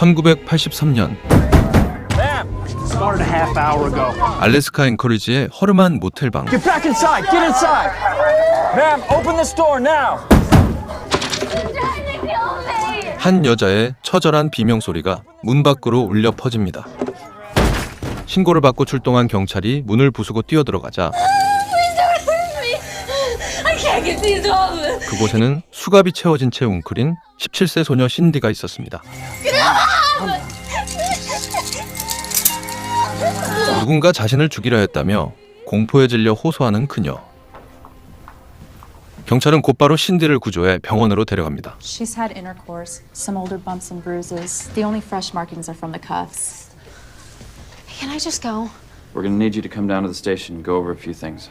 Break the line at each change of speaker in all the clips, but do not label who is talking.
1983년 알래스카 앵커리지의 허름한 모텔방.
Get back inside! Get inside! Ma'am, open this door now!
한 여자의 처절한 비명소리가 문 밖으로 울려 퍼집니다. 신고를 받고 출동한 경찰이 문을 부수고 뛰어들어가자 그곳에는 수갑이 채워진 채 웅크린 17세 소녀 신디가 있었습니다. 누군가 자신을 죽이려 했다며 공포에 질려 호소하는 그녀. 경찰은 곧바로 신디를 구조해 병원으로 데려갑니다.
She's had intercourse, some older bumps and bruises. The only fresh markings are from the cuffs.
Can I just go?
We're gonna need you to come down to the station and go over a few things.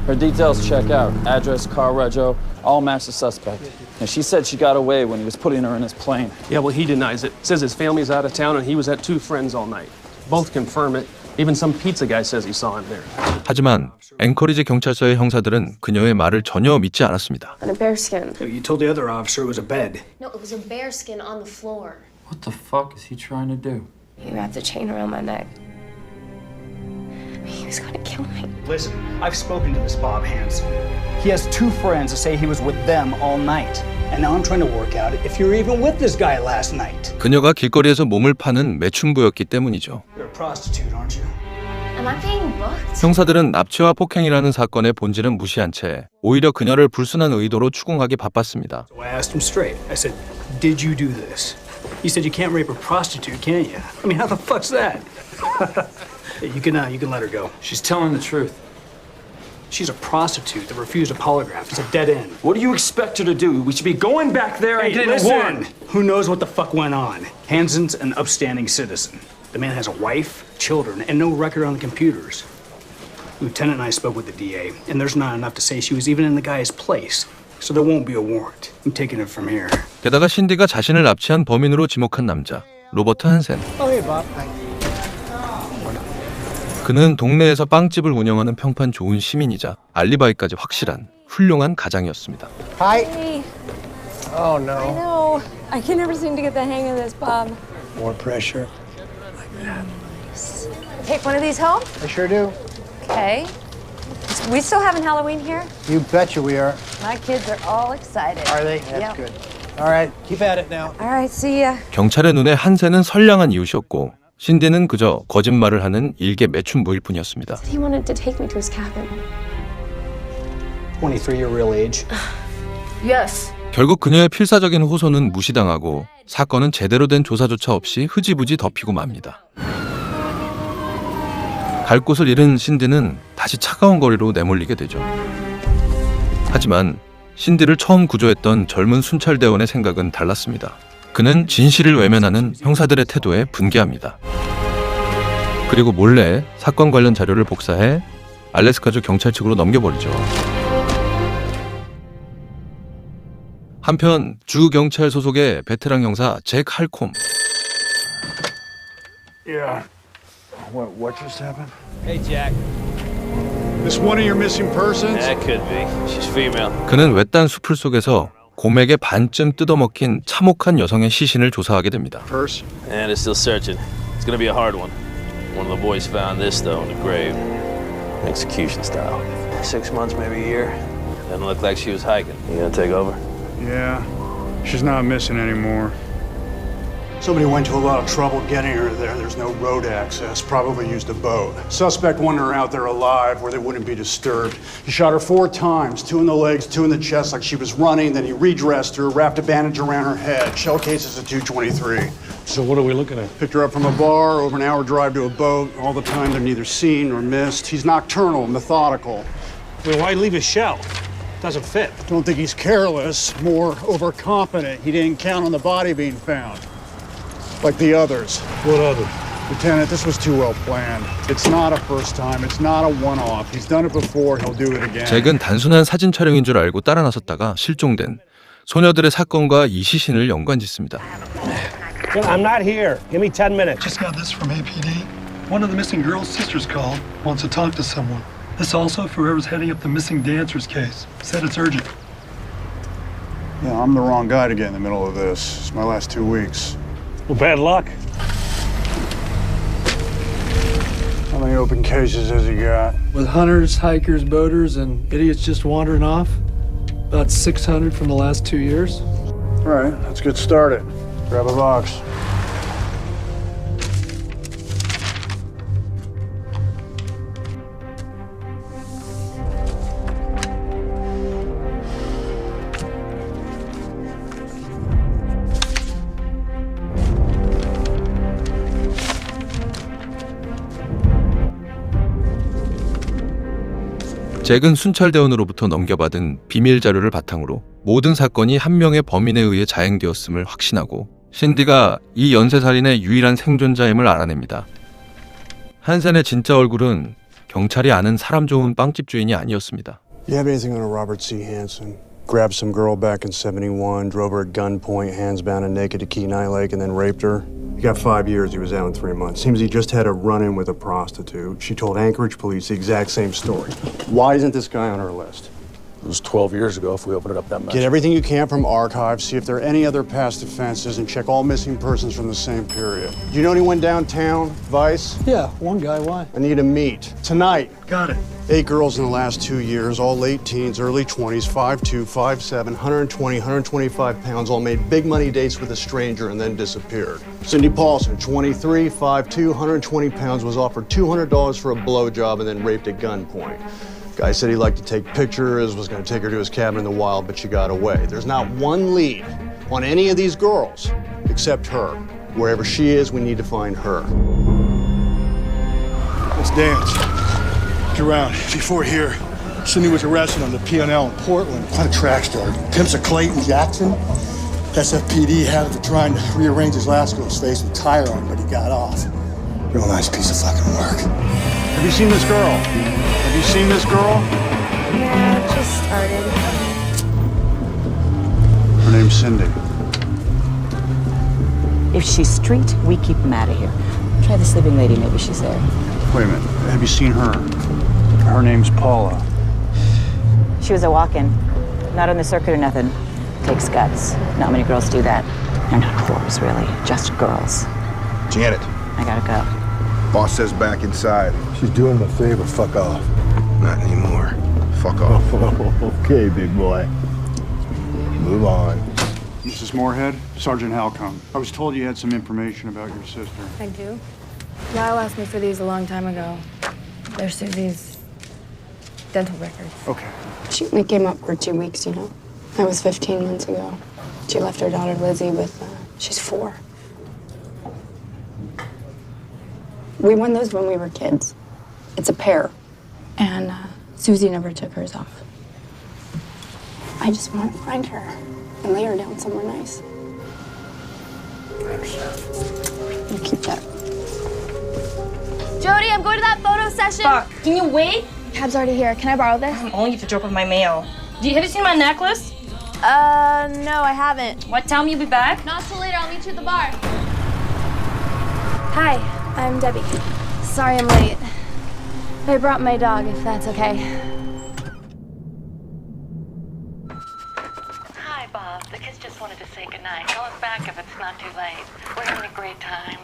Her details check out. Address, car rego, all match the suspect. And she said she got away when he was putting her in his plane.
Yeah, well, he denies it. Says his family's out of town and he was at two friends all night. Both confirm it. Even some pizza guy says he saw him there.
하지만 앵커리지 경찰서의 형사들은 그녀의 말을 전혀 믿지 않았습니다.
On a bearskin.
You told the other officer it was a bed.
No, it was a bearskin on the floor.
What the fuck is he trying to do?
He wrapped a chain around my neck. He was gonna kill me.
Listen, I've spoken to this Bob Hansen. He has two friends that say he was with them all night. And now I'm trying to work out if you're even with this guy last night.
그녀가 길거리에서 몸을 파는 매춘부였기 때문이죠.
You're a prostitute, aren't you?
Am I being booked?
형사들은 납치와 폭행이라는 사건의 본질은 무시한 채 오히려 그녀를 불순한 의도로 추궁하기 바빴습니다.
So I asked him straight. I said, did you do this? You said you can't rape a prostitute, can you? I mean, how the fuck's that? You can let her go.
She's telling the truth.
She's a prostitute that refused a polygraph. It's a dead end.
What do you expect her to do? We should be going back there and
Hey,
getting a warrant.
Who knows what the fuck went on? Hansen's an upstanding citizen. The man has a wife, children, and no record on the computers. Lieutenant and I spoke with the DA, and there's not enough to say she was even in the guy's place. So there won't be a warrant. I'm taking it from here.
게다가 신디가 자신을 납치한 범인으로 지목한 남자, 로버트 한센. 그는 동네에서 빵집을 운영하는 평판 좋은 시민이자 알리바이까지 확실한 훌륭한 가장이었습니다.
Hi. Oh no.
I know. I can never seem to get the hang of this, Bob.
More pressure.
Take one of these home?
I sure do.
Okay. We still having Halloween here?
You betcha we are.
My kids are all excited.
Are they? That's
Yep.
good. All right, keep at it now.
All right, see ya.
경찰의 눈에 한센은 선량한 이웃이었고 신디는 그저 거짓말을 하는 일개 매춘부일 뿐이었습니다.
He wanted to take me to his cabin.
23 your real age.
Yes.
결국 그녀의 필사적인 호소는 무시당하고 사건은 제대로 된 조사조차 없이 흐지부지 덮이고 맙니다. 갈 곳을 잃은 신디는 다시 차가운 거리로 내몰리게 되죠. 하지만 신디를 처음 구조했던 젊은 순찰대원의 생각은 달랐습니다. 그는 진실을 외면하는 형사들의 태도에 분개합니다. 그리고 몰래 사건 관련 자료를 복사해 알래스카주 경찰 측으로 넘겨버리죠. 한편 주 경찰 소속의 베테랑 형사 잭 할콤.
Yeah. What just happened?
Hey, Jack.
This one of your missing persons?
That could be. She's female.
그는 외딴 수풀 속에서 곰에게 반쯤 뜯어먹힌 참혹한 여성의 시신을 조사하게 됩니다.
Purse?
And it's still searching. It's gonna be a hard one. One of the boys found this though in the grave, execution style. 6 months, maybe a year. Doesn't look like she was hiking. You gonna take over?
Yeah. She's not missing anymore.
Somebody went to a lot of trouble getting her there. There's no road access. Probably used a boat. Suspect wanted her out there alive where they wouldn't be disturbed. He shot her 4 times, 2 in the legs, 2 in the chest like she was running. Then he redressed her, wrapped a bandage around her head. Shell cases at 223.
So what are we looking at?
Picked her up from a bar, over an hour drive to a boat. All the time they're neither seen nor missed. He's nocturnal, methodical.
Well, why leave his shell? Doesn't fit.
Don't think he's careless, more overconfident. He didn't count on the body being found. Like the others.
What others?
Lieutenant, this was too well planned. It's not a first time. It's not a one-off. He's done it before. He'll do it again.
잭은 단순한 사진 촬영인 줄 알고 따라 나섰다가 실종된 소녀들의 사건과 이 시신을 연관짓습니다.
I'm not here. Give me 10 minutes.
Just got this from APD. One of the missing girl's sisters called. Wants to talk to someone. This also for whoever's heading up the missing dancers case. Said it's urgent.
Yeah, I'm the wrong guy to get in the middle of this. It's my last 2 weeks.
Well, bad luck.
How many open cases has he got?
With hunters, hikers, boaters, and idiots just wandering off, about 600 from the last 2 years.
All right, let's get started. Grab a box.
잭은 순찰대원으로부터 넘겨받은 비밀 자료를 바탕으로 모든 사건이 한 명의 범인에 의해 자행되었음을 확신하고 신디가 이 연쇄살인의 유일한 생존자임을 알아냅니다. 한센의 진짜 얼굴은 경찰이 아는 사람 좋은 빵집 주인이 아니었습니다.
You have anything on a Robert C. Hansen? Grabbed some girl back in 71, drove her at gunpoint, hands bound and naked to Kenai Lake, and then raped her. He got 5 years. He was out in 3 months. Seems he just had a run-in with a prostitute. She told Anchorage police the exact same story. Why isn't this guy on our list?
It was 12 years ago if we opened it up that much.
Get everything you can from archives, see if there are any other past offenses, and check all missing persons from the same period. Do you know anyone downtown, Vice?
Yeah, one guy, why?
I need to meet. Tonight.
Got it.
8 girls in the last 2 years, all late teens, early 20s, 5'2", 5'7", 120, 125 pounds, all made big money dates with a stranger and then disappeared. Cindy Paulson, 23, 5'2", 120 pounds, was offered $200 for a blowjob and then raped at gunpoint. Guy said he liked to take pictures, was going to take her to his cabin in the wild, but she got away. There's not one lead on any of these girls except her. Wherever she is, we need to find her.
Let's dance. Look around. Before here, Cindy was arrested on the P&L in Portland. What a track star. Pimps of Clayton Jackson. SFPD had it for trying to rearrange his last girl's face with tire on, but he got off. Real nice piece of fucking work.
Have you seen this girl? Have you seen this girl?
Yeah, it just started.
Her name's Cindy.
If she's street, we keep them out of here. Try the sleeping lady, maybe she's there.
Wait a minute. Have you seen her? Her name's Paula.
She was a walk-in. Not on the circuit or nothing. Takes guts. Not many girls do that. They're not whores, really. Just girls.
Janet.
I gotta go.
Boss says back inside.
She's doing me a favor, fuck off.
Not anymore. Fuck off.
Okay, big boy. Move on.
Mrs. Moorhead, Sergeant Halcombe. I was told you had some information about your sister.
I do. Lyle asked me for these a long time ago. They're Susie's dental records.
Okay.
She only came up for 2 weeks, you know. That was 15 months ago. She left her daughter Lizzie with, she's 4. We won those when we were kids. It's a pair. And Susie never took hers off. I just want to find her and lay her down somewhere nice. You keep that.
Jody, I'm going to that photo session.
Fuck. Can you wait?
Cab's already here. Can I borrow this?
I'm only to drop off my mail. Have you seen my necklace?
No, I haven't.
What time you'll be back?
Not till later. I'll meet you at the bar. Hi, I'm Debbie. Sorry I'm late. I brought my dog, if that's okay.
Hi, Bob. The kids just wanted to say goodnight. Call us back if it's not too late. We're having a great time.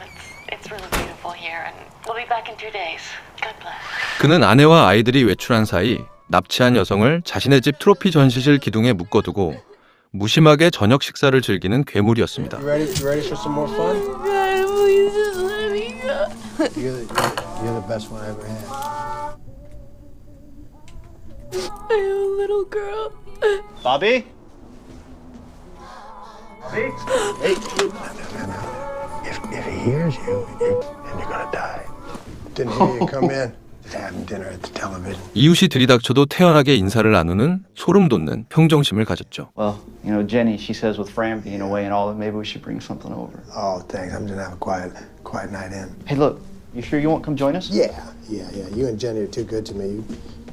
It's really beautiful here, and we'll be back in 2 days. God bless.
그는 아내와 아이들이 외출한 사이 납치한 여성을 자신의 집 트로피 전시실 기둥에 묶어두고 무심하게 저녁 식사를 즐기는 괴물이었습니다.
You ready for some more fun?
God, please just let me go.
You're the best one I ever had.
I am a little girl.
Bobby?
Hey.
If he hears you, and you're gonna die. Didn't hear you come in. Just having dinner at the television.
이웃이 들이닥쳐도 태연하게 인사를 나누는 소름 돋는 평정심을 가졌죠.
Well, you know, Jenny, she says with Fran being away and all that, maybe we should bring something over.
Oh, thanks. I'm just gonna have a quiet night in.
Hey, look, you sure you won't come join us?
Yeah. You and Jenny are too good to me.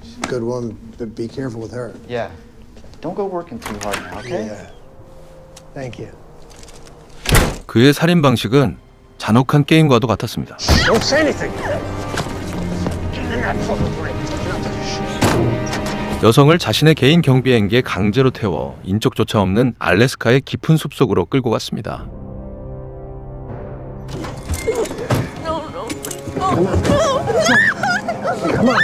She's a good woman, but be careful with her.
Yeah. Don't go working too hard now, okay?
Yeah. Thank you.
그의 살인 방식은 잔혹한 게임과도 같았습니다.
Don't say anything.
여성을 자신의 개인 경비행기에 강제로 태워 인적조차 없는 알래스카의 깊은 숲속으로 끌고 갔습니다.
Come on.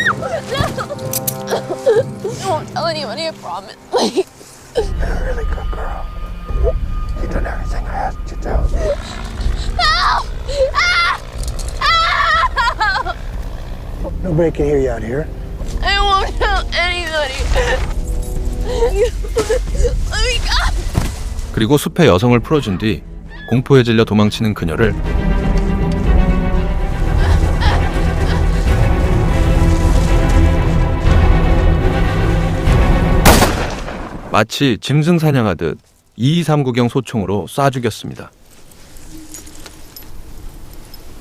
Don't tell anybody, I promise. Please.
You're a really good girl. You done everything I asked you to.
Help! Help!
Nobody can hear you out here.
I won't tell anybody. Let me go.
그리고 숲에 여성을 풀어준 뒤 공포에 질려 도망치는 그녀를 마치 짐승 사냥하듯 2239경 소총으로 쏴 죽였습니다.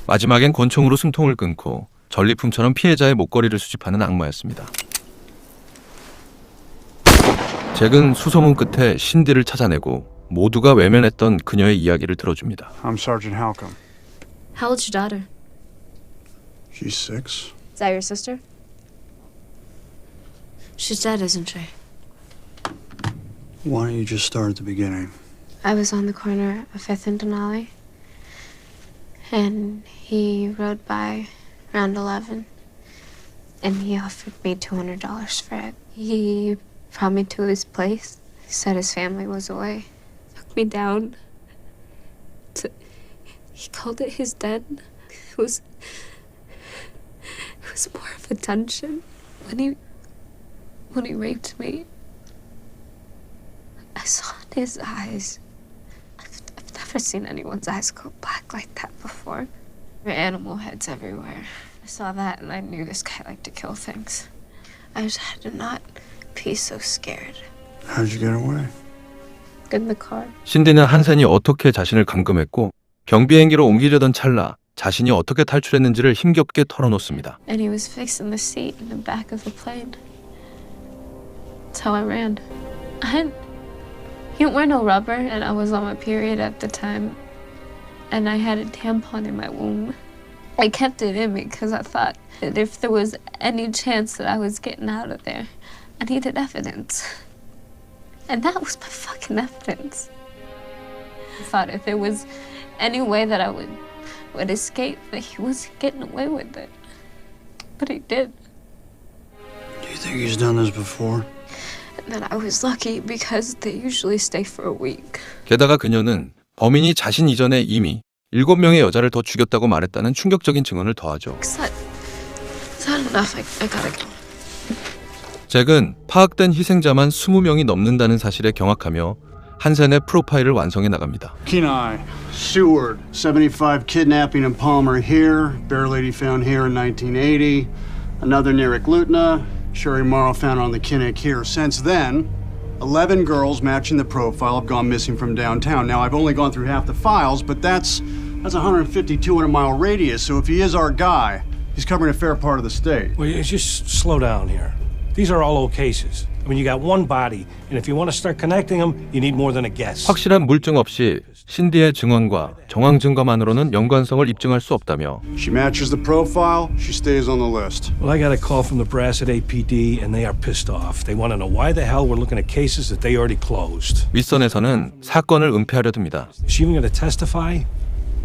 마지막엔 권총으로 숨통을 끊고 전리품처럼 피해자의 목걸이를 수집하는 악마였습니다. 잭은 수소문 끝에 신디를 찾아내고 모두가 외면했던 그녀의 이야기를 들어줍니다.
I'm Sergeant Halcomb.
How old's your daughter?
She's 6.
Is that your sister? She's dead, isn't she?
Why don't you just start at the beginning?
I was on the corner of 5th and Denali, and he rode by around 11, and he offered me $200 for it. He brought me to his place. He said his family was away. Took me down. He called it his den. It was more of a dungeon. When he raped me, I saw in his eyes. I've never seen anyone's eyes go black like that before. There were animal heads everywhere. I saw that and I knew this guy liked to kill things. I just had to not be so scared.
How'd you get away?
In the car.
신디는 한센이 어떻게 자신을 감금했고 경비행기로 옮기려던 찰나 자신이 어떻게 탈출했는지를 힘겹게 털어놓습니다.
And he was fixing the seat in the back of the plane. That's how I ran. He didn't wear no rubber, and I was on my period at the time, and I had a tampon in my womb. I kept it in me because I thought that if there was any chance that I was getting out of there, I needed evidence. And that was my fucking evidence. I thought if there was any way that I would escape, that he was getting away with it. But he did.
Do you think he's done this before?
And then I was lucky because they usually stay for a week.
게다가 그녀는 범인이 자신 이전에 이미 7명의 여자를 더 죽였다고 말했다는 충격적인 증언을 더하죠.
Is that enough? I gotta go.
잭은 파악된 희생자만 20명이 넘는다는 사실에 경악하며 한센의 프로파일을 완성해 나갑니다.
Kenai, Seward, 75 kidnapping in Palmer here, Bear Lady found here in 1980, another near Eklutna, Sherry Morrow found on the Kinnick here. Since then, 11 girls matching the profile have gone missing from downtown. Now, I've only gone through half the files, but that's a 150, 200-mile radius, so if he is our guy, he's covering a fair part of the state.
Well, you just slow down here. These are all old cases. I mean, you got one body, and if you want to start connecting them, you need more than a guess.
확실한 물증 없이 신디의 증언과 정황 증거만으로는 연관성을 입증할 수 없다며
She matches the profile, she stays on the list.
Well, I got a call from the brass at APD, and they are pissed off. They want to know why the hell we're looking at cases that they already closed.
윗선에서는 사건을 은폐하려 듭니다.
Is she even going to testify?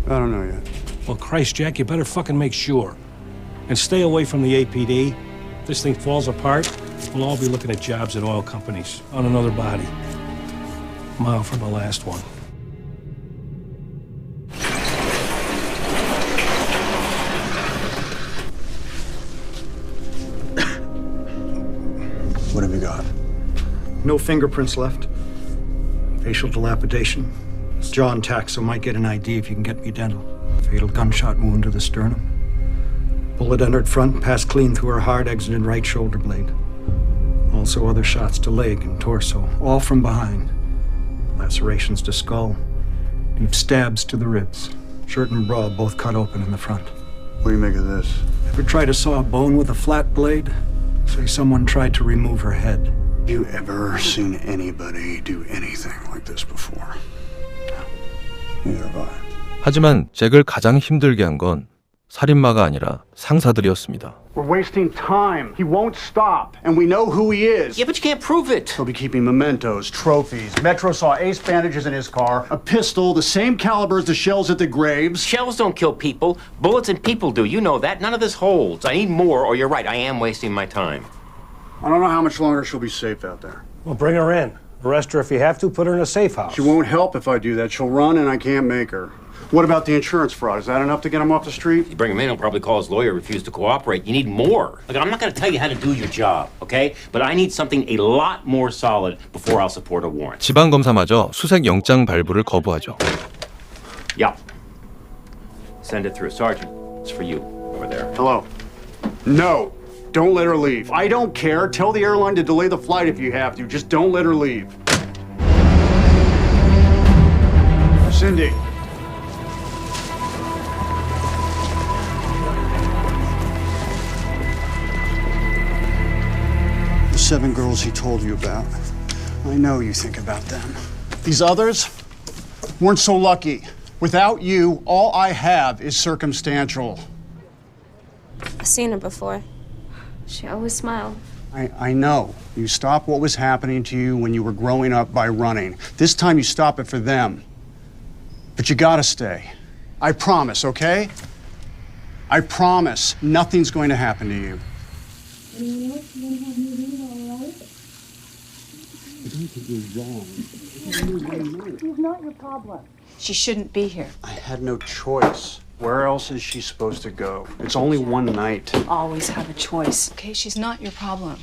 I don't know yet.
Well, Christ, Jack, you better fucking make sure. And stay away from the APD. If this thing falls apart, we'll all be looking at jobs at oil companies on another body. A mile from the last one.
What have you got?
No fingerprints left. Facial dilapidation. Jaw intact, so might get an ID if you can get me dental. Fatal gunshot wound to the sternum. Bullet entered front, passed clean through her heart, exited right shoulder blade. Also other shots to leg and torso, all from behind. Lacerations to skull. Deep stabs to the ribs. Shirt and bra both cut open in the front.
What do you make of this?
Ever try to saw a bone with a flat blade? Say someone tried to remove her head.
You ever seen anybody do anything like this before? Neither have I.
하지만 잭을 가장 힘들게 한 건 살인마가 아니라 상사들이었습니다.
We're wasting time. He won't stop, and we know who he is.
Yeah, but you can't prove it.
He'll be keeping mementos, trophies. Metro saw ace bandages in his car, a pistol, the same caliber as the shells at the graves.
Shells don't kill people. Bullets and people do. You know that. None of this holds. I need more, or you're right. I am wasting my time.
I don't know how much longer she'll be safe out there.
Well, bring her in. Arrest her if you have to. Put her in a safe house.
She won't help if I do that. She'll run, and I can't make her. What about the insurance fraud? Is that enough to get him off the street?
You bring him in, he'll probably call his lawyer, refuse to cooperate. You need more. Look, I'm not going to tell you how to do your job, okay? But I need something a lot more solid before I'll support a warrant.
지방 검사마저 수색 영장 발부를 거부하죠.
Yeah. Send it through. Sergeant, it's for you over there.
Hello. No. Don't let her leave. I don't care. Tell the airline to delay the flight if you have to. Just don't let her leave. Cindy. The 7 girls he told you about. I know you think about them. These others weren't so lucky. Without you, all I have is circumstantial.
I've seen her before. She always smiled.
I know. You stopped what was happening to you when you were growing up by running. This time you stop it for them. But you gotta stay. I promise, okay? I promise nothing's going to happen to you.
He's not your problem.
She shouldn't be here.
I had no choice. Where else is she supposed to go? It's only one night.
Always have a choice. Okay, she's not your problem.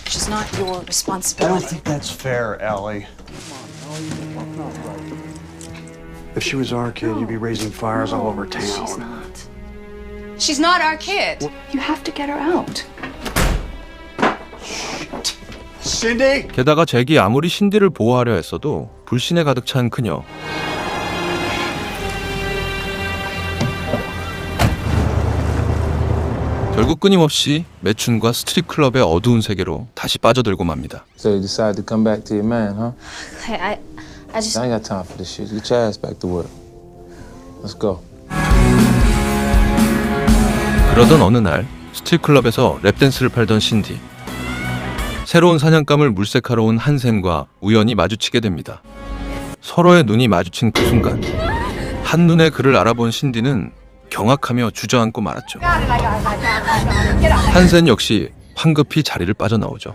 She's not your
I don't
responsibility.
think that's fair, Ellie. If she was our kid, you'd be raising fires all over town.
She's not. She's not our kid. You have to get her out.
Cindy!
게다가 잭이 아무리 신디를 보호하려 했어도 불신에 가득 찬 그녀. 결국 끊임없이 매춘과 스트립 클럽의 어두운 세계로 다시 빠져들고 맙니다.
So you decided to come back to your man, huh?
Hey, I just.
I ain't got time for this shit. Get your ass back to work. Let's go.
그러던 어느 날 스트립 클럽에서 랩댄스를 팔던 신디. 새로운 사냥감을 물색하러 온 한센과 우연히 마주치게 됩니다. 서로의 눈이 마주친 그 순간 한눈에 그를 알아본 신디는 경악하며 주저앉고 말았죠. 한센 역시 황급히 자리를 빠져나오죠.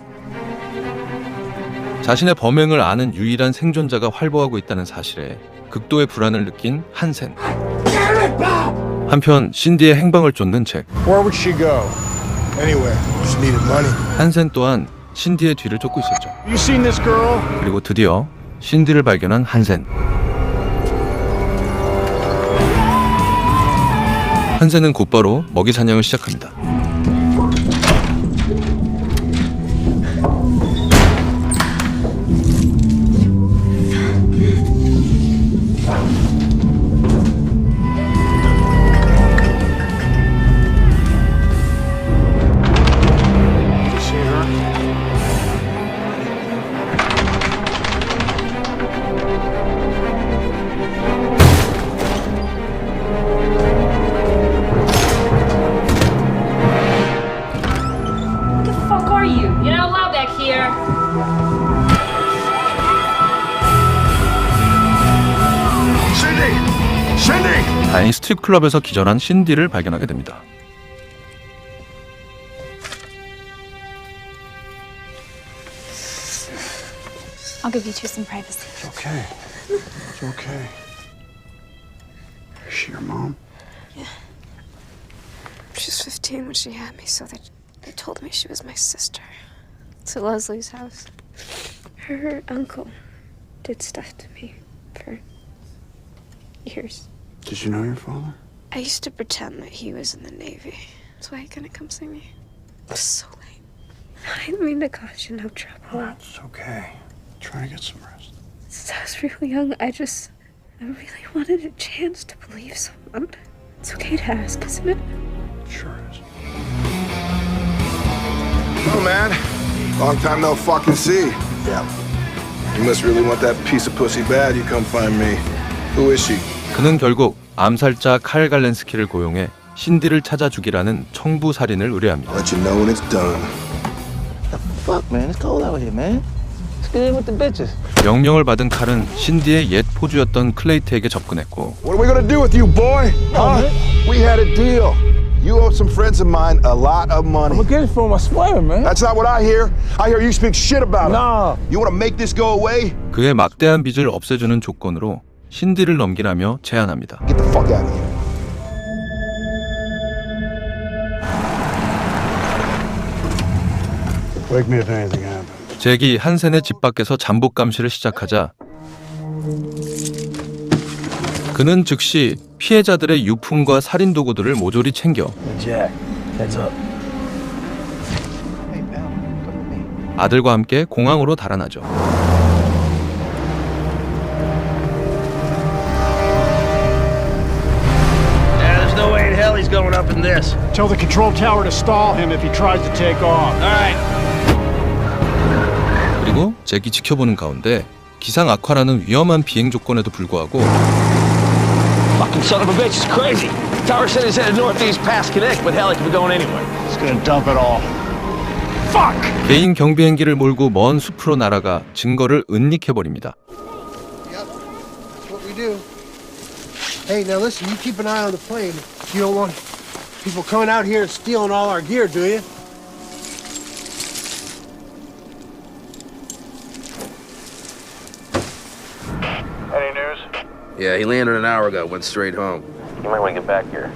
자신의 범행을 아는 유일한 생존자가 활보하고 있다는 사실에 극도의 불안을 느낀 한센. 한편 신디의 행방을 쫓는 잭.
Where would she go? Anywhere. Just needed money.
한센 또한 신디의 뒤를 쫓고 있었죠.
You seen this girl?
그리고 드디어 신디를 발견한 한센. 한센은 곧바로 먹이 사냥을 시작합니다. 다행히 스트립 클럽에서 기절한 신디를 발견하게 됩니다.
I'll give you two some privacy.
It's okay. It's okay. Is she your mom?
Yeah. She was 15 when she had me, so they told me she was my sister. To Leslie's house. Her uncle did stuff to me for years.
Did you know your father?
I used to pretend that he was in the Navy. That's why he couldn't come see me. It was so late. I didn't mean to cause you no trouble.
It's okay. Try to get some rest.
Since I was real young, I really wanted a chance to believe someone. It's okay to ask, isn't it?
Sure is.
Oh, man. Long time no fucking see.
Yeah.
You must really want that piece of pussy bad. You come find me. Who is she?
그는 결국 암살자 칼 갈렌스키를 고용해 신디를 찾아 죽이라는 청부 살인을 의뢰합니다.
Let you know when it's done.
Fuck, man. It's cold out here, man. Let's get in with the bitches.
명령을 받은 칼은 신디의 옛 포주였던 클레이트에게 접근했고
What are we gonna do with you, boy? Huh? We had a deal. You owe some friends of mine a lot of money.
I'm gonna get it for him, I swear, man.
That's not what I hear. I hear you speak shit about him.
Nah.
You wanna make this go away?
그의 막대한 빚을 없애주는 조건으로 신디를 넘기라며 제안합니다.
Get the fuck out of here.
Wake me if anything happens.
잭이 한센의 집 밖에서 잠복 감시를 시작하자 그는 즉시 피해자들의 유품과 살인 도구들을 모조리 챙겨
Jack, heads up.
아들과 함께 공항으로 달아나죠.
There's no way in hell he's going up in this.
Tell the control tower to stall him if he tries to take off.
All right.
그리고 잭이 지켜보는 가운데 기상 악화라는 위험한 비행 조건에도 불구하고
Fucking son of a bitch is crazy. Tower said he's headed northeast past Connect, but hell, he could be going anywhere.
He's gonna dump it all. Fuck!
개인 경비행기를 몰고 먼 숲으로 날아가 증거를 은닉해버립니다.
Yep, that's what we do. Hey, now listen, you keep an eye on the plane. You don't want people coming out here and stealing all our gear, do you?
Any news?
Yeah, he landed an hour ago, went straight home.
You might want to get back here.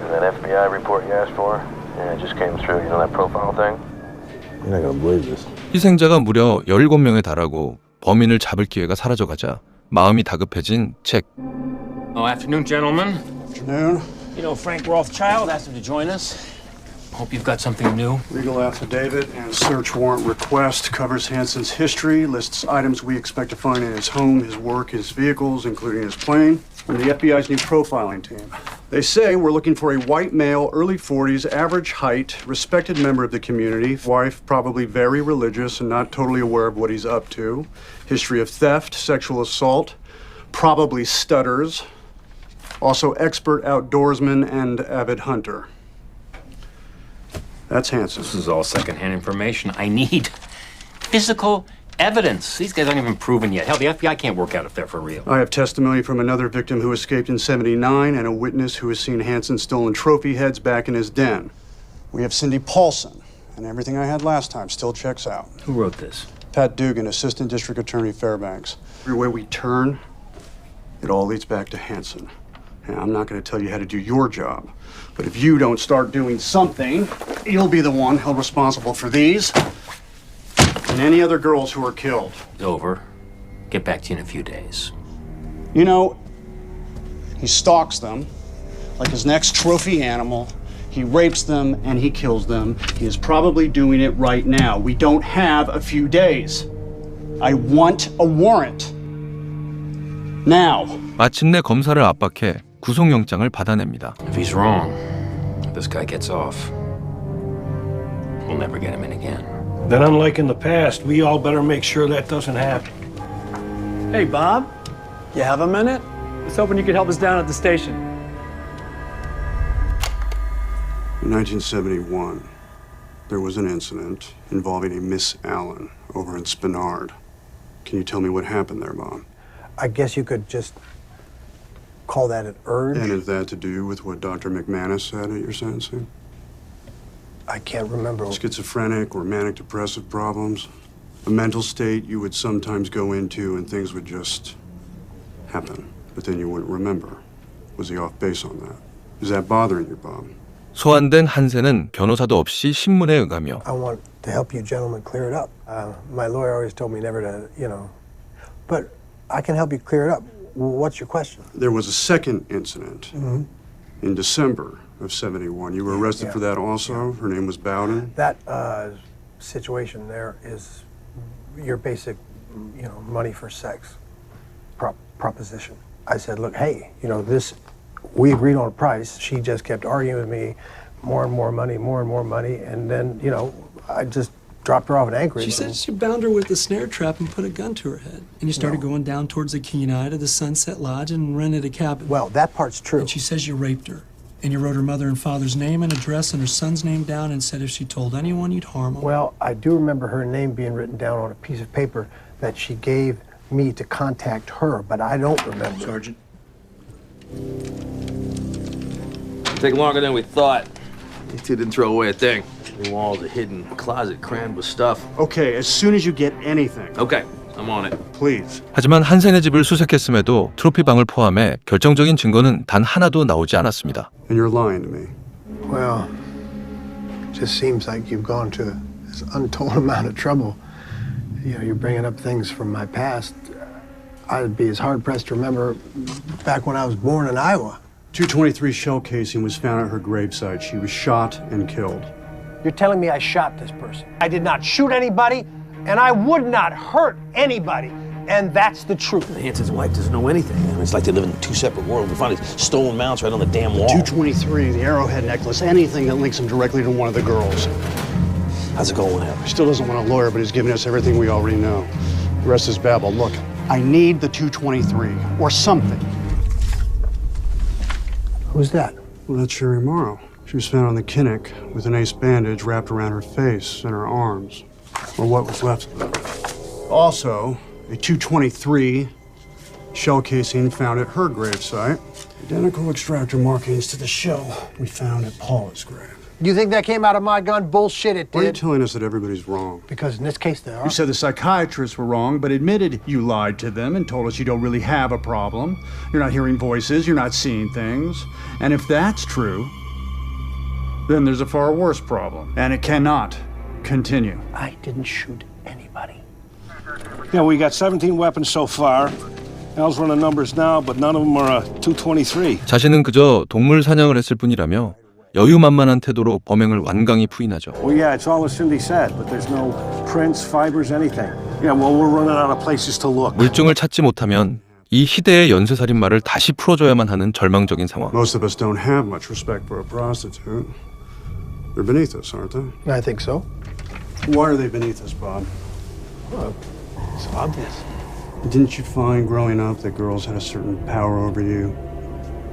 And that FBI report you asked for, yeah, it just came through. You know that profile thing?
You're not gonna believe this.
희생자가 무려 17명에 달하고 범인을 잡을 기회가 사라져가자 마음이 다급해진 잭.
Oh, afternoon, gentlemen.
Afternoon.
You know, Frank Rothschild asked him to join us. Hope you've got something new.
Legal affidavit and search warrant request covers Hansen's history, lists items we expect to find in his home, his work, his vehicles, including his plane, and the FBI's new profiling team. They say we're looking for a white male, early 40s, average height, respected member of the community, wife probably very religious and not totally aware of what he's up to, history of theft, sexual assault, probably stutters, also expert outdoorsman and avid hunter. That's Hansen.
This is all secondhand information. I need physical evidence. These guys aren't even proven yet. Hell, the FBI can't work out if they're for real.
I have testimony from another victim who escaped in '79 and a witness who has seen Hansen's stolen trophy heads back in his den. We have Cindy Paulson, and everything I had last time still checks out.
Who wrote this?
Pat Dugan, Assistant District Attorney, Fairbanks. Everywhere we turn, it all leads back to Hansen. And I'm not going to tell you how to do your job, but if you don't start doing something, you'll be the one held responsible for these and any other girls who are killed.
Over. Get back to you in a few days.
You know, he stalks them like his next trophy animal. He rapes them and he kills them. He is probably doing it right now. We don't have a few days. I want a warrant. Now.
마침내 검사를 압박해 구속영장을 받아냅니다.
If he's wrong, if this guy gets off, we'll never get him in again.
Then, unlike in the past, we all better make sure that doesn't happen.
Hey, Bob, you have a minute? I was hoping you could help us down at the station.
In 1971, there was an incident involving a Miss Allen over in Spenard. Can you tell me what happened there, Bob?
I guess you could just call that an urge.
And is that to do with what Dr. McManus said at your sentencing?
I can't remember.
Schizophrenic or manic depressive problems? A mental state you would sometimes go into and things would just happen, but then you wouldn't remember. Was he off base on that? Is that bothering you, Bob?
소환된 한센은 변호사도 없이 신문에 응하며
I want to help you gentlemen clear it up. My lawyer always told me never to, but I can help you clear it up. What's your question?
There was a second incident in December of '71. You were arrested for that also? Her name was Bowden?
That situation there is your basic, money for sex proposition. I said, look, hey, we agreed on a price. She just kept arguing with me, more and more money, and then, I just dropped her off at Anchorage.
She said she bound her with the snare trap and put a gun to her head. And you started going down towards the Kenai to the Sunset Lodge and rented a cabin.
Well, that part's true.
And she says you raped her. And you wrote her mother and father's name and address and her son's name down and said if she told anyone, you'd harm them.
Well, I do remember her name being written down on a piece of paper that she gave me to contact her, but I don't remember.
Sergeant.
Take longer than we thought. These two didn't throw away a thing. The walls, a hidden closet crammed with stuff.
Okay, as soon as you get anything.
Okay, I'm on it.
Please.
하지만 한센의 집을 수색했음에도 트로피방을 포함해 결정적인 증거는 단 하나도 나오지 않았습니다.
And you're lying to me.
Well, it just seems like you've gone to this untold amount of trouble. You know, you're bringing up things from my past. I'd be as hard-pressed to remember back when I was born in Iowa.
223 shell casing was found at her gravesite. She was shot and killed.
You're telling me I shot this person? I did not shoot anybody, and I would not hurt anybody. And that's the truth.
Hanson's wife doesn't know anything. I mean, it's like they live in two separate worlds. We find these stolen mounts right on the damn wall.
223, the arrowhead necklace, anything that links him directly to one of the girls.
How's it going, Howard?
He still doesn't want a lawyer, but he's giving us everything we already know. The rest is babble. Look, I need the 223, or something.
Who's that?
Well, that's Sherry Morrow. She was found on the Kinnick with an ace bandage wrapped around her face and her arms, or what was left of it. Also, a 223 shell casing found at her gravesite. Identical extractor markings to the shell we found at Paula's grave.
You think that came out of my gun? Bullshit, it
Why are you
did.
telling us that everybody's wrong?
Because in this case they are.
You said the psychiatrists were wrong, but admitted you lied to them and told us you don't really have a problem. You're not hearing voices, you're not seeing things. And if that's true, then there's a far worse problem. And it cannot continue.
I didn't shoot anybody.
Yeah, we got 17 weapons so far. Al's running numbers now, but none of them are 223.
자신은 그저 동물 사냥을 했을 뿐이라며 여유만만한 태도로 범행을 완강히 부인하죠.
Well, yeah, it's all as Cindy said, but there's no prints, fibers, anything. Yeah, well, we're running out of places to look.
물증을 찾지 못하면 이 희대의 연쇄살인마를 다시 풀어줘야만 하는 절망적인 상황.
Most of us don't have much respect for a prostitute. They're beneath us, aren't they?
I think so.
Why are they beneath us, Bob?
Well, it's obvious.
Didn't you find growing up that girls had a certain power over you?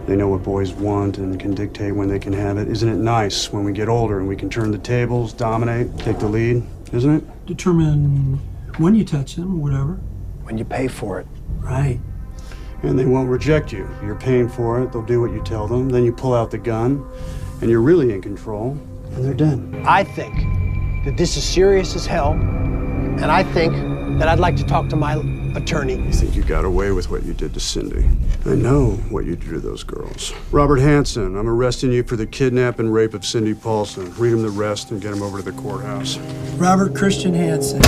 They know what boys want and can dictate when they can have it. Isn't it nice when we get older and we can turn the tables, dominate, take the lead? Isn't it?
Determine when you touch them, or whatever.
When you pay for it.
Right.
And they won't reject you. You're paying for it, they'll do what you tell them. Then you pull out the gun, and you're really in control, and they're dead.
I think that this is serious as hell, and I think that I'd like to talk to my attorney.
You think you got away with what you did to Cindy. I know what you did to those girls. Robert Hansen, I'm arresting you for the kidnap and rape of Cindy Paulson. Read him the rest and get him over to the courthouse.
Robert Christian Hansen.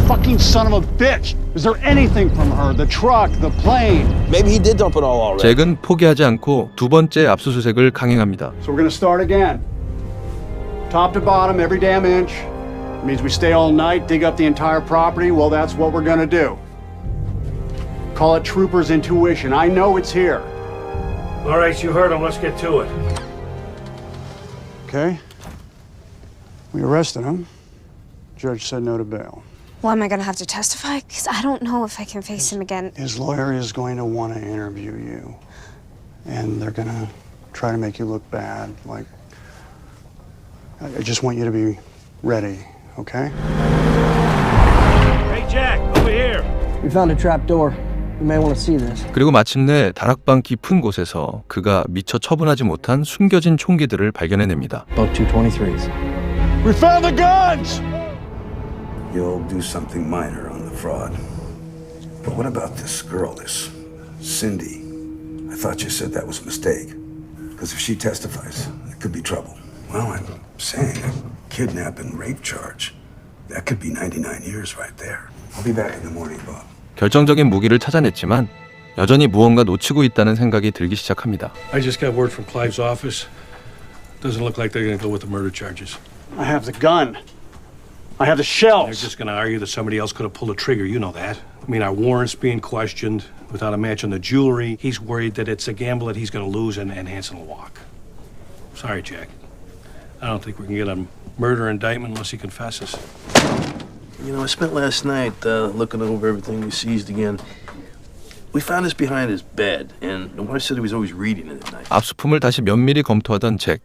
Fucking son of a bitch! Is there anything from her? The truck, the plane?
Maybe he did dump it all already.
잭은 포기하지 않고 두 번째 압수수색을 강행합니다.
So we're gonna start again. Top to bottom, every damn inch. It means we stay all night, dig up the entire property. Well, that's what we're gonna do. Call it trooper's intuition. I know it's here.
All right, you heard him. Let's get to it.
Okay? We arrested him. Judge said no to bail.
Well, am I gonna have to testify? Because I don't know if I can face him again.
His lawyer is going to want to interview you. And they're gonna try to make you look bad. Like, I just want you to be ready, okay?
Hey, Jack, over here.
We found a trap door. You may want to see this.
그리고 마침내 다락방 깊은 곳에서 그가 미처 처분하지 못한 숨겨진 총기들을 발견해냅니다.
About 223s.
We found the guns!
You'll do something minor on the fraud. But what about this girl, this Cindy? I thought you said that was a mistake. Because if she testifies, it could be trouble. Well, I'm saying a kidnap and rape charge. That could be 99 years right there. I'll be back in the morning, Bob.
결정적인 무기를 찾아냈지만 여전히 무언가 놓치고 있다는 생각이 들기 시작합니다.
I just got word from Clive's office. Doesn't look like they're going to go with the murder charges.
I have the gun. I have the shells.
They're just going to argue that somebody else could have pulled the trigger. You know that. I mean, our warrant's being questioned without a match on the jewelry. He's worried that it's a gamble that he's going to lose and Hanson will walk. Sorry, Jack. I don't think we can get a murder indictment unless he confesses.
You know, I spent last night looking over everything we seized again.
We found this behind his bed, and the wife said he was always reading it at night.
압수품을 다시 면밀히 검토하던 잭.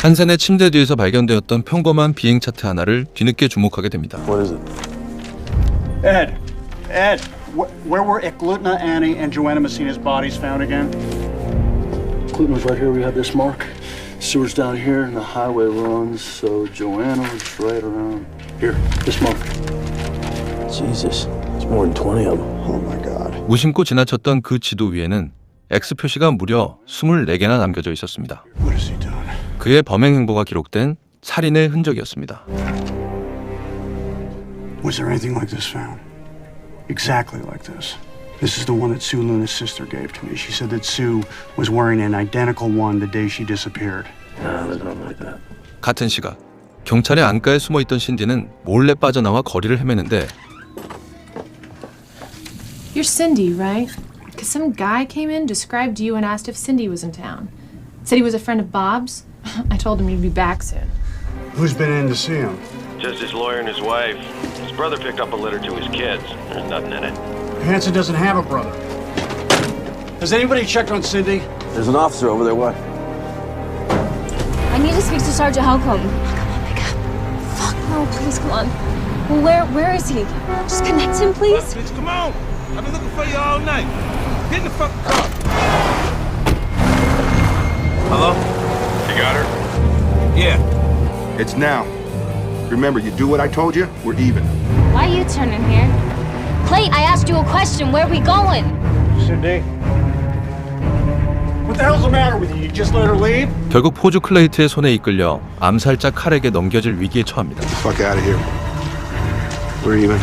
한센의 침대 뒤에서 발견되었던 평범한 비행 차트 하나를 뒤늦게 주목하게 됩니다.
What is it?
Ed, where were Eklutna, Annie, and Joanna Messina's bodies found again?
Clinton was right here. We have this mark. Sewer's down here, and the highway runs. So Joanna was right around here. This mark. Jesus, it's more than 20 of them.
Oh my God.
무심코 지나쳤던 그 지도 위에는 X 표시가 무려 24개나 남겨져 있었습니다.
What has he done?
그의 범행 행보가 기록된 살인의 흔적이었습니다.
Was there anything like this found? Exactly like this. This is the one that Sue Luna's sister gave to me. She said that Sue was wearing an identical one the day she disappeared.
Nah, there's nothing like that.
같은 시각 경찰의 안가에 숨어있던 신디는 몰래 빠져나와 거리를 헤매는데
You're Cindy, right? Because some guy came in, described you, and asked if Cindy was in town. Said he was a friend of Bob's. I told him you'd be back soon.
Who's been in to see him?
Just his lawyer and his wife. His brother picked up a letter to his kids. There's nothing in it.
Hanson doesn't have a brother. Has anybody checked on Cindy?
There's an officer over there. What?
I need to speak to Sergeant Halcombe.
Come on, pick up. Fuck no, please, come on. Where is he? Just connect him, please.
Bitch, come on. I've been looking for you all night. Get in the fucking car.
Hello?
You got her?
Yeah.
It's now. Remember, you do what I told you, we're even.
Why are you turning here? Clay, I asked you a question. Where are we going?
Cindy? What the hell's the matter with you? You just let her leave?
결국 포주 클레이트의 손에 이끌려 암살자 칼에게 넘겨질 위기에 처합니다.
Fuck out of here. We're even.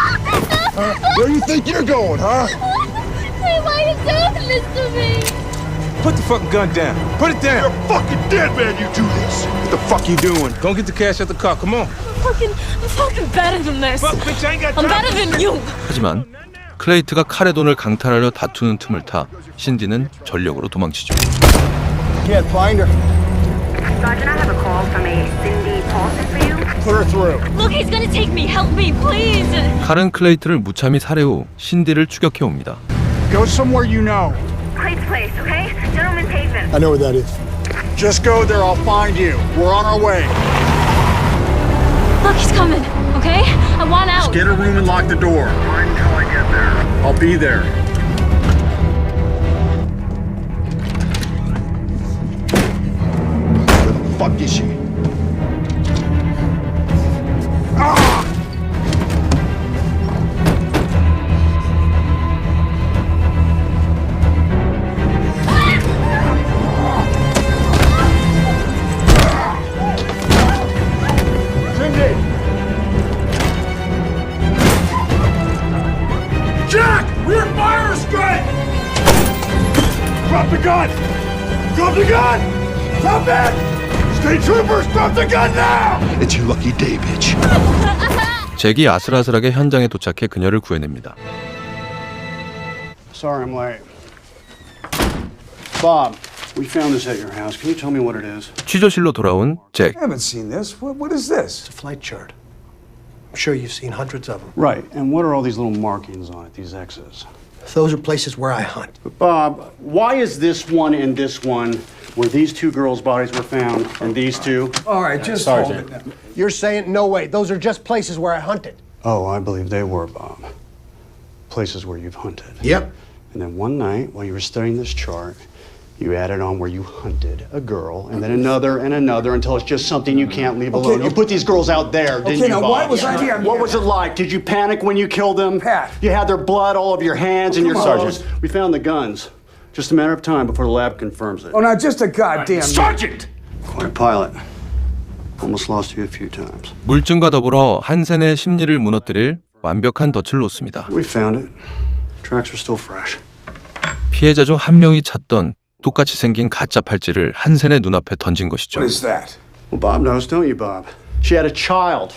Where do you think you're going, huh?
Clay, why are you doing this to me?
Put the fucking gun down. Put it down.
You're fucking dead, man, you do this. What the fuck you doing?
Go get the cash at the car. Come on.
I'm fucking better than this.
Fuck, bitch, I ain't got
I'm
time.
better than you.
하지만 클레이트가 칼의 돈을 강탈하려 다투는 틈을 타 신디는 전력으로 도망치죠.
Can't find her.
Sergeant, I have a call from a Cindy Paulson for you.
Put her through.
Look, he's gonna take me. Help me, please.
칼은 클레이트를 무참히 살해 후 신디를 추격해 옵니다.
Go somewhere you know.
Clay's place, okay? Gentleman Pavement.
I know where that is.
Just go there, I'll find you. We're on our way.
Look, he's coming. Okay? I want out.
Just get a room and lock the door.
Until I get there.
I'll be there.
Where the fuck is she?
Cindy! Jack! Rear fire strike! Drop the gun! Drop the gun! Drop it! State troopers, drop the gun now!
It's your lucky day, bitch.
잭이 아슬아슬하게 현장에 도착해 그녀를 구해냅니다.
Sorry I'm late. Bob, we found this at your house. Can you tell me what it is?
취조실로 돌아온 잭.
I haven't seen this. What is this?
It's a flight chart. I'm sure you've seen hundreds of them.
Right, and what are all these little markings on it, these X's?
Those are places where I hunt.
But Bob, why is this one and this one where these two girls' bodies were found and these two?
All right, just hold it now. You're saying, no way, those are just places where I hunted.
Oh, I believe they were, Bob. Places where you've hunted.
Yep.
And then one night, while you were studying this chart, you added on where you hunted a girl, and then another and another until it's just something you can't leave alone. You put these girls out there, didn't you,
now
Bob?
why was I here?
What was it like? Did you panic when you killed them?
Pat.
You had their blood all over your hands and your
come on.
clothes. We found the guns. Just a matter of time before the lab confirms it.
Oh, now just a goddamn...
Sergeant! Quite a pilot. Almost lost you a few times.
물증과 더불어 한센의 심리를 무너뜨릴 완벽한 덫을 놓습니다.
We found it. Tracks are still fresh.
피해자 중 한 명이 찾던 똑같이 생긴 가짜 팔찌를 한센의 눈앞에 던진 것이죠.
What is that?
Well, Bob knows, don't you, Bob? She had a child.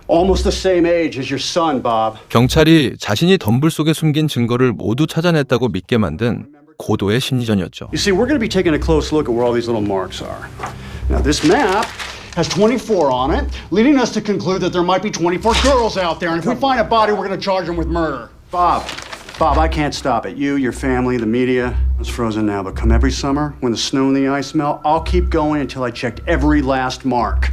Almost the same age as your son, Bob.
경찰이 자신이 덤불 속에 숨긴 증거를 모두 찾아냈다고 믿게 만든 고도의 심리전이었죠.
You see, we're going to be taking a close look at where all these little marks are. Now, this map has 24 on it, leading us to conclude that there might be 24 girls out there. And if we find a body, we're going to charge them with murder. Bob, I can't stop it. You, your family, the media, it's frozen now. But come every summer, when the snow and the ice melt, I'll keep going until I checked every last mark.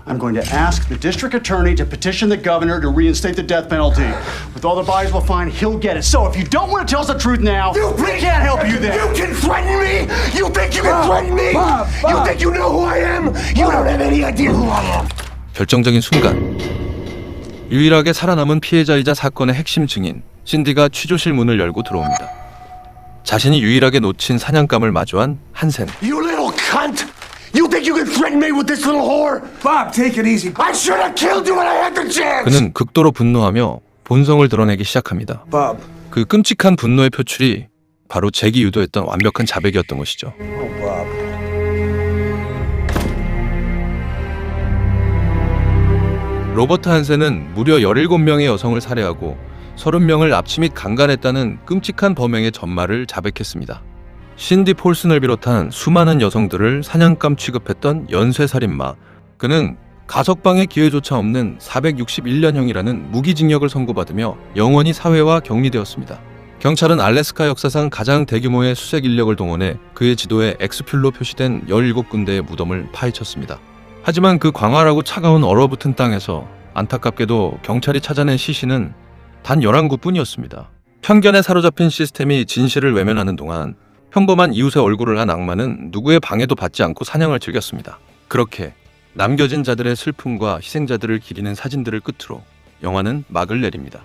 I'm going to ask the district attorney to petition the governor to reinstate the death penalty. With all the bodies we'll find, he'll get it. So if you don't want to tell us the truth now, we can't help you then.
You can threaten me? You think you can threaten me? You think you know who I am? You don't have any idea who I am.
결정적인 순간, 유일하게 살아남은 피해자이자 사건의 핵심 증인 신디가 취조실 문을 열고 들어옵니다. 자신이 유일하게 놓친 사냥감을 마주한 한센.
You little cunt! You think you can threaten me with this little whore? Bob, take it easy. I should have killed you when I had the chance.
그는 극도로 분노하며 본성을 드러내기 시작합니다.
Bob.
그 끔찍한 분노의 표출이 바로 잭이 유도했던 완벽한 자백이었던 것이죠.
Bob.
로버트 한센은 무려 17명의 여성을 살해하고 30명을 납치 및 강간했다는 끔찍한 범행의 전말을 자백했습니다. 신디 폴슨을 비롯한 수많은 여성들을 사냥감 취급했던 연쇄살인마. 그는 가석방의 기회조차 없는 461년형이라는 무기징역을 선고받으며 영원히 사회와 격리되었습니다. 경찰은 알래스카 역사상 가장 대규모의 수색 인력을 동원해 그의 지도에 X필로 표시된 17군데의 무덤을 파헤쳤습니다. 하지만 그 광활하고 차가운 얼어붙은 땅에서 안타깝게도 경찰이 찾아낸 시신은 단 11구뿐이었습니다. 편견에 사로잡힌 시스템이 진실을 외면하는 동안 평범한 이웃의 얼굴을 한 악마는 누구의 방해도 받지 않고 사냥을 즐겼습니다. 그렇게 남겨진 자들의 슬픔과 희생자들을 기리는 사진들을 끝으로 영화는 막을 내립니다.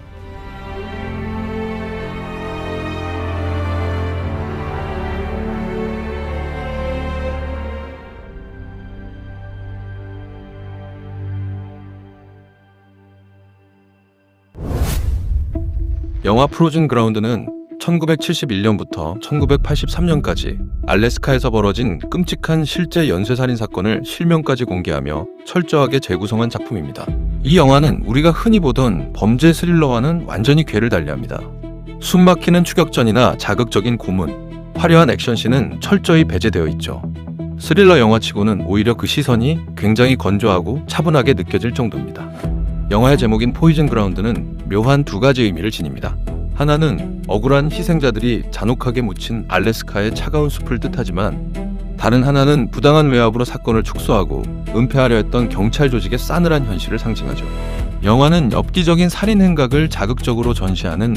영화 프로즌 그라운드는 1971년부터 1983년까지 알래스카에서 벌어진 끔찍한 실제 연쇄살인 사건을 실명까지 공개하며 철저하게 재구성한 작품입니다. 이 영화는 우리가 흔히 보던 범죄 스릴러와는 완전히 궤를 달리합니다. 숨막히는 추격전이나 자극적인 고문, 화려한 액션씬은 철저히 배제되어 있죠. 스릴러 영화치고는 오히려 그 시선이 굉장히 건조하고 차분하게 느껴질 정도입니다. 영화의 제목인 포이즌 그라운드는 묘한 두 가지 의미를 지닙니다. 하나는 억울한 희생자들이 잔혹하게 묻힌 알래스카의 차가운 숲을 뜻하지만, 다른 하나는 부당한 외압으로 사건을 축소하고 은폐하려 했던 경찰 조직의 싸늘한 현실을 상징하죠. 영화는 엽기적인 살인 행각을 자극적으로 전시하는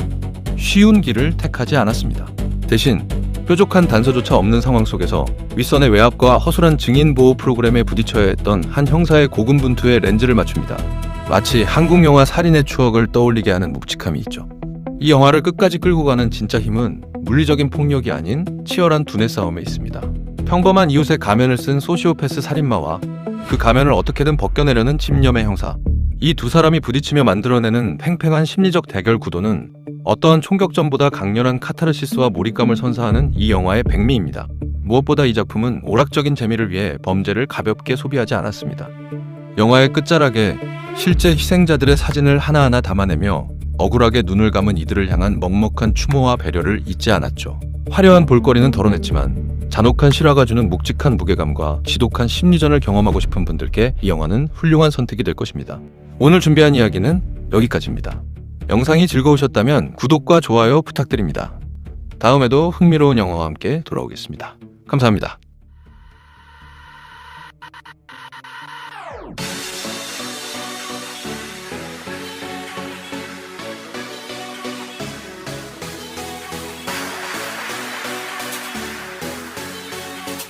쉬운 길을 택하지 않았습니다. 대신 뾰족한 단서조차 없는 상황 속에서 윗선의 외압과 허술한 증인 보호 프로그램에 부딪혀야 했던 한 형사의 고군분투에 렌즈를 맞춥니다. 마치 한국 영화 살인의 추억을 떠올리게 하는 묵직함이 있죠. 이 영화를 끝까지 끌고 가는 진짜 힘은 물리적인 폭력이 아닌 치열한 두뇌 싸움에 있습니다. 평범한 이웃의 가면을 쓴 소시오패스 살인마와 그 가면을 어떻게든 벗겨내려는 집념의 형사. 이 두 사람이 부딪히며 만들어내는 팽팽한 심리적 대결 구도는 어떠한 총격전보다 강렬한 카타르시스와 몰입감을 선사하는 이 영화의 백미입니다. 무엇보다 이 작품은 오락적인 재미를 위해 범죄를 가볍게 소비하지 않았습니다. 영화의 끝자락에 실제 희생자들의 사진을 하나하나 담아내며 억울하게 눈을 감은 이들을 향한 먹먹한 추모와 배려를 잊지 않았죠. 화려한 볼거리는 덜어냈지만 잔혹한 실화가 주는 묵직한 무게감과 지독한 심리전을 경험하고 싶은 분들께 이 영화는 훌륭한 선택이 될 것입니다. 오늘 준비한 이야기는 여기까지입니다. 영상이 즐거우셨다면 구독과 좋아요 부탁드립니다. 다음에도 흥미로운 영화와 함께 돌아오겠습니다. 감사합니다.